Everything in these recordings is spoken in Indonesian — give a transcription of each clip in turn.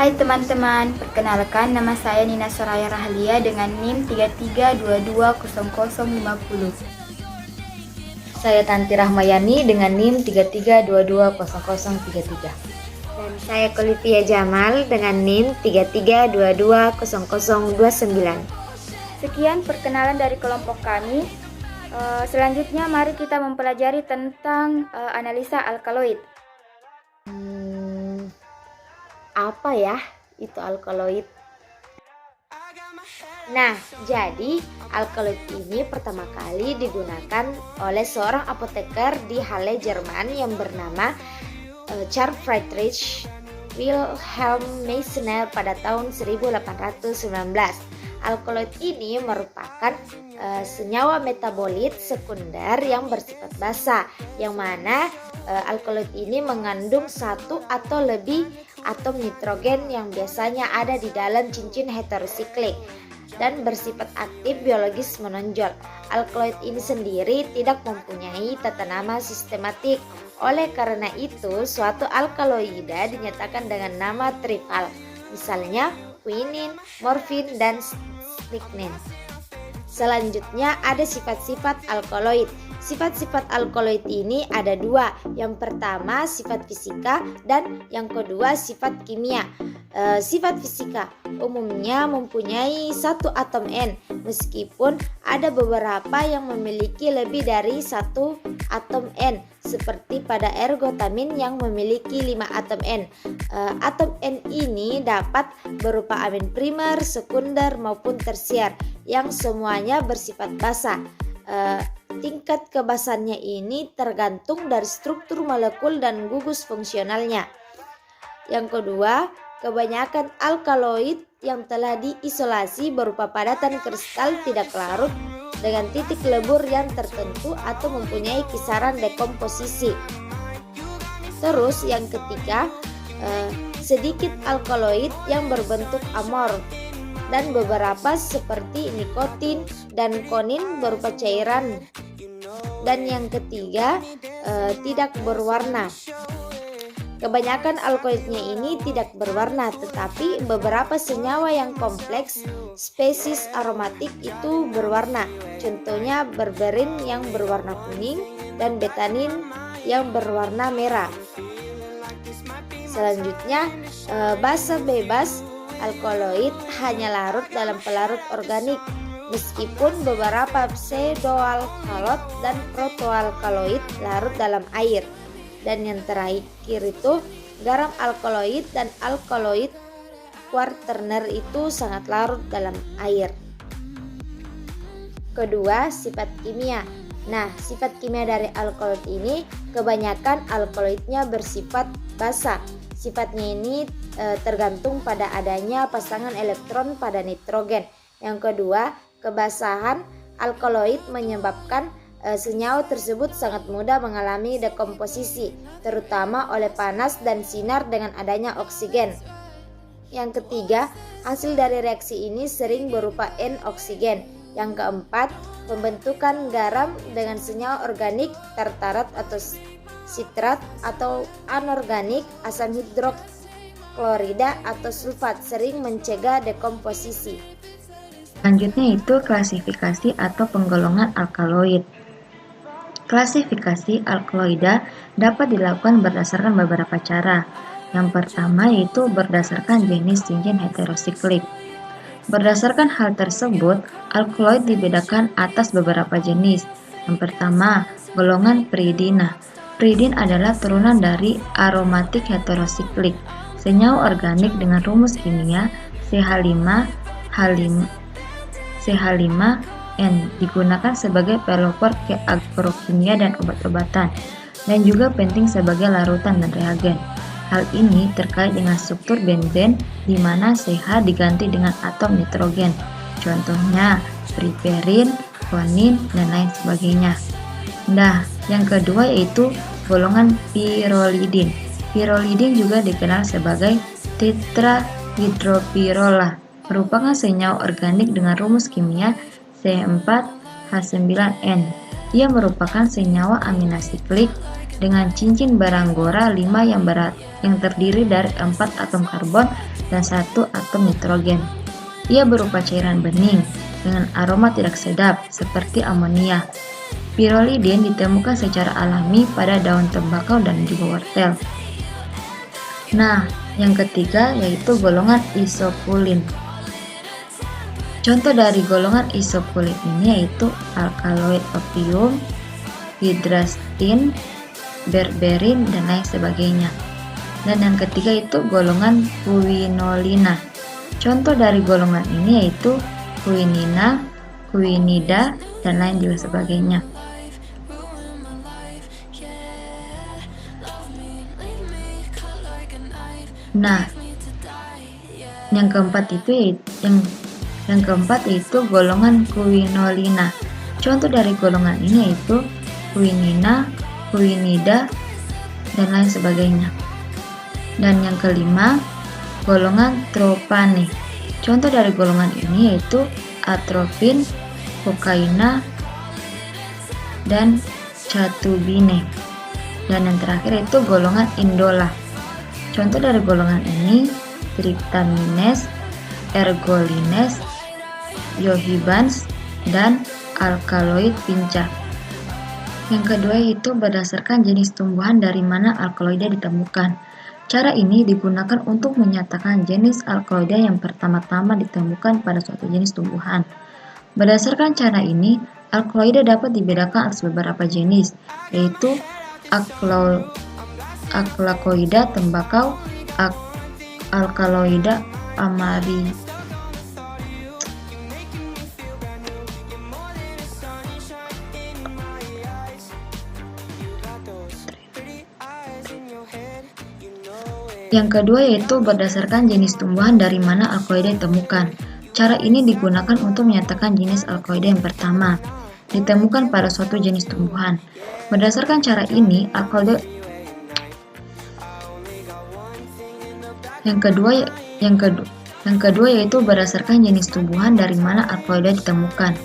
Hai teman-teman, perkenalkan nama saya Nina Soraya Rahlia dengan NIM 33220050. Saya Tanti Rahmayani dengan NIM 33220033. Dan saya Kulifia Jamal dengan NIM 33220029. Sekian perkenalan dari kelompok kami. Selanjutnya mari kita mempelajari tentang analisa alkaloid. Apa ya itu alkaloid? Nah, jadi alkaloid ini pertama kali digunakan oleh seorang apoteker di Halle, Jerman yang bernama Charles Friedrich Wilhelm Meissner pada tahun 1819. Alkaloid ini merupakan senyawa metabolit sekunder yang bersifat basa, yang mana alkaloid ini mengandung satu atau lebih atom nitrogen yang biasanya ada di dalam cincin heterosiklik dan bersifat aktif biologis menonjol. Alkaloid ini sendiri tidak mempunyai tata nama sistematik. Oleh karena itu, suatu alkaloida dinyatakan dengan nama tripal, misalnya quinin, morfin, dan strychnine. Selanjutnya ada sifat-sifat alkaloid. Sifat-sifat alkaloid ini ada dua. Yang pertama sifat fisika dan yang kedua sifat kimia. Sifat fisika umumnya mempunyai satu atom N, meskipun ada beberapa yang memiliki lebih dari satu atom N, seperti pada ergotamin yang memiliki 5 atom N. Atom N ini dapat berupa amin primer, sekunder maupun tersier yang semuanya bersifat basa. Tingkat kebasannya ini tergantung dari struktur molekul dan gugus fungsionalnya. Yang kedua, kebanyakan alkaloid yang telah diisolasi berupa padatan kristal tidak larut dengan titik lebur yang tertentu atau mempunyai kisaran dekomposisi. Terus yang ketiga, sedikit alkaloid yang berbentuk amorf dan beberapa seperti nikotin dan konin berupa cairan. Dan yang ketiga, tidak berwarna. Kebanyakan alkaloidnya ini tidak berwarna, tetapi beberapa senyawa yang kompleks spesies aromatik itu berwarna. Contohnya berberin yang berwarna kuning dan betanin yang berwarna merah. Selanjutnya, basa bebas alkaloid hanya larut dalam pelarut organik, meskipun beberapa pseudoalkaloid dan protoalkaloid larut dalam air. Dan yang terakhir itu garam alkaloid dan alkaloid quaterner itu sangat larut dalam air. Kedua, sifat kimia. Nah, sifat kimia dari alkaloid ini kebanyakan alkaloidnya bersifat basa. Sifatnya ini tergantung pada adanya pasangan elektron pada nitrogen. Yang kedua, kebasahan alkaloid menyebabkan senyawa tersebut sangat mudah mengalami dekomposisi, terutama oleh panas dan sinar dengan adanya oksigen. Yang ketiga, hasil dari reaksi ini sering berupa N-oksigen. Yang keempat, pembentukan garam dengan senyawa organik tartarat atau sitrat atau anorganik asam hidroklorida atau sulfat sering mencegah dekomposisi. Selanjutnya itu klasifikasi atau penggolongan alkaloid. Klasifikasi alkaloida dapat dilakukan berdasarkan beberapa cara. Yang pertama yaitu berdasarkan jenis cincin heterosiklik. Berdasarkan hal tersebut, alkaloid dibedakan atas beberapa jenis. Yang pertama, golongan piridina. Piridin adalah turunan dari aromatik heterosiklik, senyawa organik dengan rumus kimia CH5N digunakan sebagai pelopor ke agrokimia dan obat-obatan, dan juga penting sebagai larutan dan reagen. Hal ini terkait dengan struktur benzen di mana CH diganti dengan atom nitrogen. Contohnya piperin, konin, dan lain sebagainya. Nah, yang kedua yaitu golongan pirolidin. Pirolidin juga dikenal sebagai tetrahidropirola, merupakan senyawa organik dengan rumus kimia C4H9N. Ia merupakan senyawa aminosiklik dengan cincin Barangora 5 yang terdiri dari 4 atom karbon dan 1 atom nitrogen. Ia berupa cairan bening dengan aroma tidak sedap seperti amonia. Pyrrolidin ditemukan secara alami pada daun tembakau dan juga wortel. Nah, yang ketiga yaitu golongan isopulin. Contoh dari golongan isopulin ini yaitu alkaloid opium, hidrastin, berberin, dan lain sebagainya. Dan yang ketiga itu golongan quinolina. Contoh dari golongan ini yaitu quinina, quinida, dan lain juga sebagainya. Nah, yang keempat yaitu golongan quinolina. Contoh dari golongan ini yaitu quinina, quinida, dan lain sebagainya. Dan yang kelima, golongan tropane. Contoh dari golongan ini yaitu atropin, kokaina, dan catubine. Dan yang terakhir itu golongan indola. Contoh dari golongan ini tryptamines, ergolines, yohibans, dan alkaloid pincah. Yang kedua yaitu berdasarkan jenis tumbuhan dari mana alkaloida ditemukan. Cara ini digunakan untuk menyatakan jenis alkaloida yang pertama-tama ditemukan pada suatu jenis tumbuhan. Berdasarkan cara ini, alkaloida dapat dibedakan atas beberapa jenis, yaitu alkaloida tembakau, alkaloida amari, Yang kedua yaitu berdasarkan jenis tumbuhan dari mana alkaloida ditemukan. Cara ini digunakan untuk menyatakan jenis alkaloida yang pertama ditemukan pada suatu jenis tumbuhan. Berdasarkan cara ini, alkaloida yang kedua yaitu berdasarkan jenis tumbuhan dari mana alkaloida ditemukan.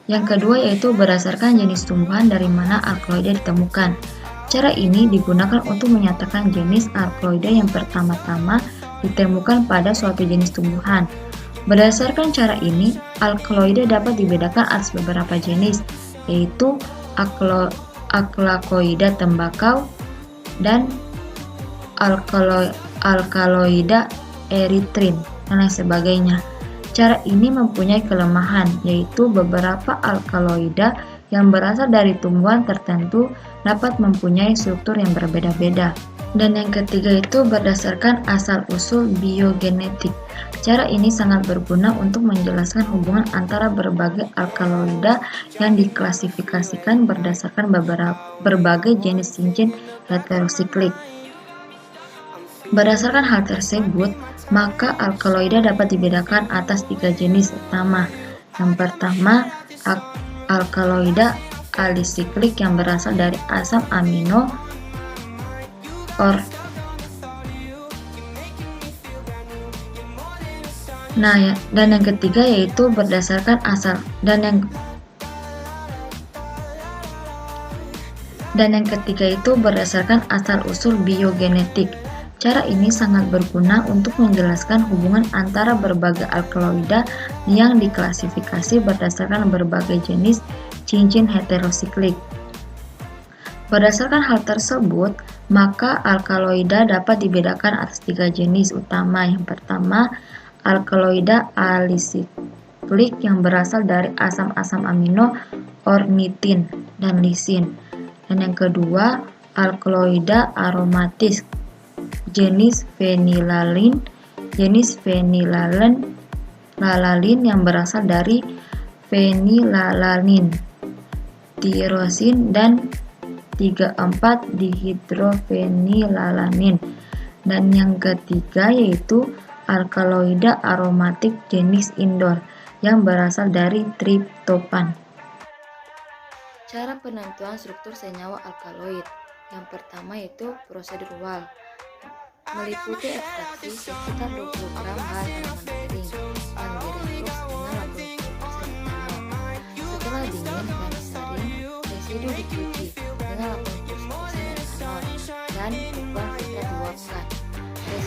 Yang kedua yaitu berdasarkan jenis tumbuhan dari mana alkaloida ditemukan. Cara ini digunakan untuk menyatakan jenis alkaloida yang pertama-tama ditemukan pada suatu jenis tumbuhan. Berdasarkan cara ini, alkaloida dapat dibedakan atas beberapa jenis, yaitu alkaloida tembakau dan alkaloida eritrin, dan lain sebagainya. Cara ini mempunyai kelemahan, yaitu beberapa alkaloida yang berasal dari tumbuhan tertentu dapat mempunyai struktur yang berbeda-beda. Dan yang ketiga itu berdasarkan asal-usul biogenetik. Cara ini sangat berguna untuk menjelaskan hubungan antara berbagai alkaloida yang diklasifikasikan berdasarkan berbagai jenis cincin heterosiklik. Berdasarkan hal tersebut, maka alkaloida dapat dibedakan atas 3 jenis utama. Yang pertama, alkaloida alisiklik yang berasal dari asam amino dan yang ketiga yaitu berdasarkan asal-usul biogenetik. Cara ini sangat berguna untuk menjelaskan hubungan antara berbagai alkaloida yang diklasifikasi berdasarkan berbagai jenis cincin heterosiklik. Berdasarkan hal tersebut, maka alkaloida dapat dibedakan atas 3 jenis utama. Yang pertama, alkaloida alisiklik yang berasal dari asam-asam amino ornitin dan lisin. Dan yang kedua, alkaloida aromatis jenis fenilalalin yang berasal dari fenilalanin, tirosin, dan 3,4-dihidrofenilalanin. Dan yang ketiga yaitu alkaloida aromatik jenis indol yang berasal dari triptofan. Cara penentuan struktur senyawa alkaloid. Yang pertama yaitu prosedural, meliputi ekstraksi sekitar 20 gram bahan tanaman kering yang direduks dengan 80% etanol. Setelah dingin dan disaring, residu dicuci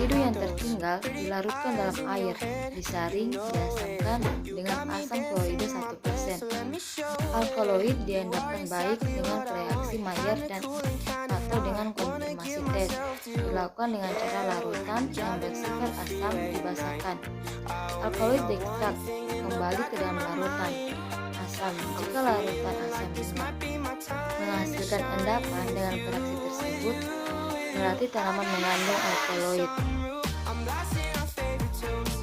Residu yang tertinggal dilarutkan dalam air, disaring, diasamkan dengan asam klorida 1%. Alkaloid diendapkan baik dengan reaksi Maillard dan atau dengan konfirmasi tes. Dilakukan dengan cara larutan yang bersifat asam dibasahkan. Alkaloid diekstrak kembali ke dalam larutan asam. Jika larutan asam menghasilkan endapan dengan reaksi tersebut, berarti tanaman mengandung alkaloid.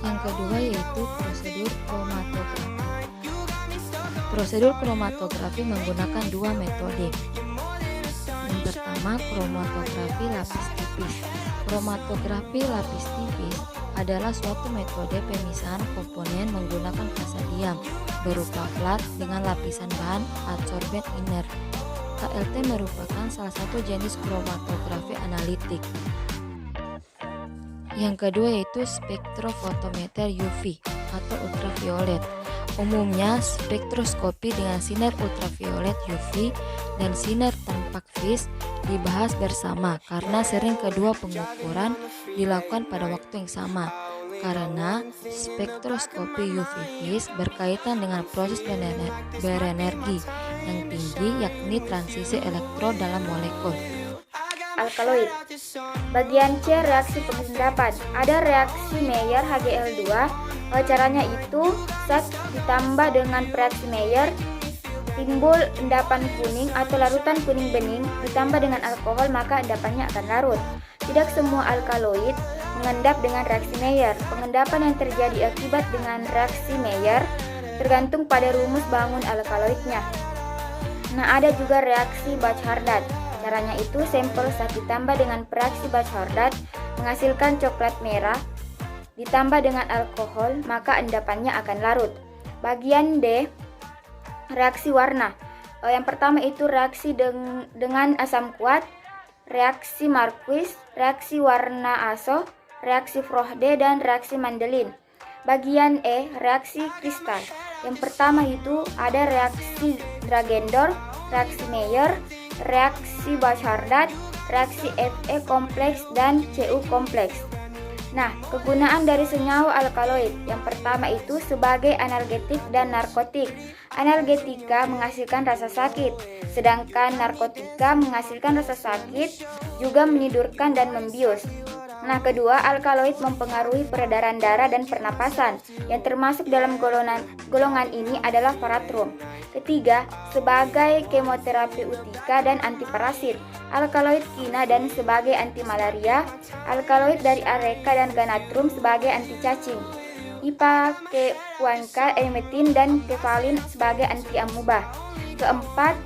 Yang kedua yaitu prosedur kromatografi. Prosedur kromatografi menggunakan dua metode. Yang pertama, kromatografi lapis tipis. Kromatografi lapis tipis adalah suatu metode pemisahan komponen menggunakan fasa diam berupa flat dengan lapisan bahan adsorben inert. KLT merupakan salah satu jenis kromatografi analitik. Yang kedua yaitu spektrofotometer UV atau ultraviolet. Umumnya spektroskopi dengan sinar ultraviolet UV dan sinar tampak vis dibahas bersama karena sering kedua pengukuran dilakukan pada waktu yang sama. Karena spektroskopi UV vis berkaitan dengan proses berenergi yang tinggi, yakni transisi elektron dalam molekul. Alkaloid. Bagian C, reaksi pengendapan. Ada reaksi Maillard HgL2. Caranya itu zat ditambah dengan reaksi Maillard, timbul endapan kuning atau larutan kuning bening, ditambah dengan alkohol maka endapannya akan larut. Tidak semua alkaloid mengendap dengan reaksi Maillard. Pengendapan yang terjadi akibat dengan reaksi Maillard tergantung pada rumus bangun alkaloidnya. Nah, ada juga reaksi Bach-Hardat. Caranya itu sampel zat ditambah dengan reaksi Bach-Hardat menghasilkan coklat merah, ditambah dengan alkohol maka endapannya akan larut. Bagian D, reaksi warna. Yang pertama itu reaksi dengan asam kuat, reaksi Marquis, reaksi warna aso, reaksi Frohde, dan reaksi Mandelin. Bagian E, reaksi kristal. Yang pertama itu ada reaksi Dragendorf, reaksi Maillard, reaksi Bach-Hardat, reaksi Fe kompleks, dan Cu kompleks. Nah, kegunaan dari senyawa alkaloid. Yang pertama itu sebagai analgetik dan narkotik. Analgetika menghasilkan rasa sakit, sedangkan narkotika menghasilkan rasa sakit, juga menidurkan dan membius. Nah, kedua, alkaloid mempengaruhi peredaran darah dan pernapasan. Yang termasuk dalam golongan ini adalah paratrum. Ketiga, sebagai kemoterapi utika dan antiparasit. Alkaloid kina dan sebagai anti malaria. Alkaloid dari areca dan ganatum sebagai anti cacing. Ipaquanka, emetin, dan kefalin sebagai anti amuba. Keempat,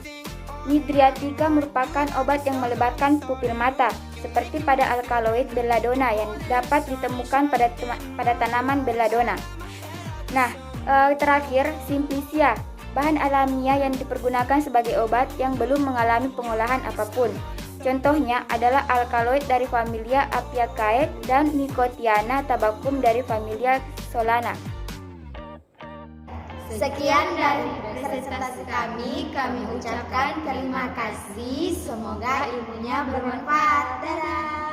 Nidriatika merupakan obat yang melebarkan pupil mata, seperti pada alkaloid belladonna yang dapat ditemukan pada tanaman belladonna. Nah, terakhir, Simplicia, bahan alamiah yang dipergunakan sebagai obat yang belum mengalami pengolahan apapun. Contohnya adalah alkaloid dari familia Apiaceae dan Nicotiana tabacum dari familia Solana. Sekian dari presentasi kami ucapkan terima kasih. Semoga ilmunya bermanfaat. Dadah.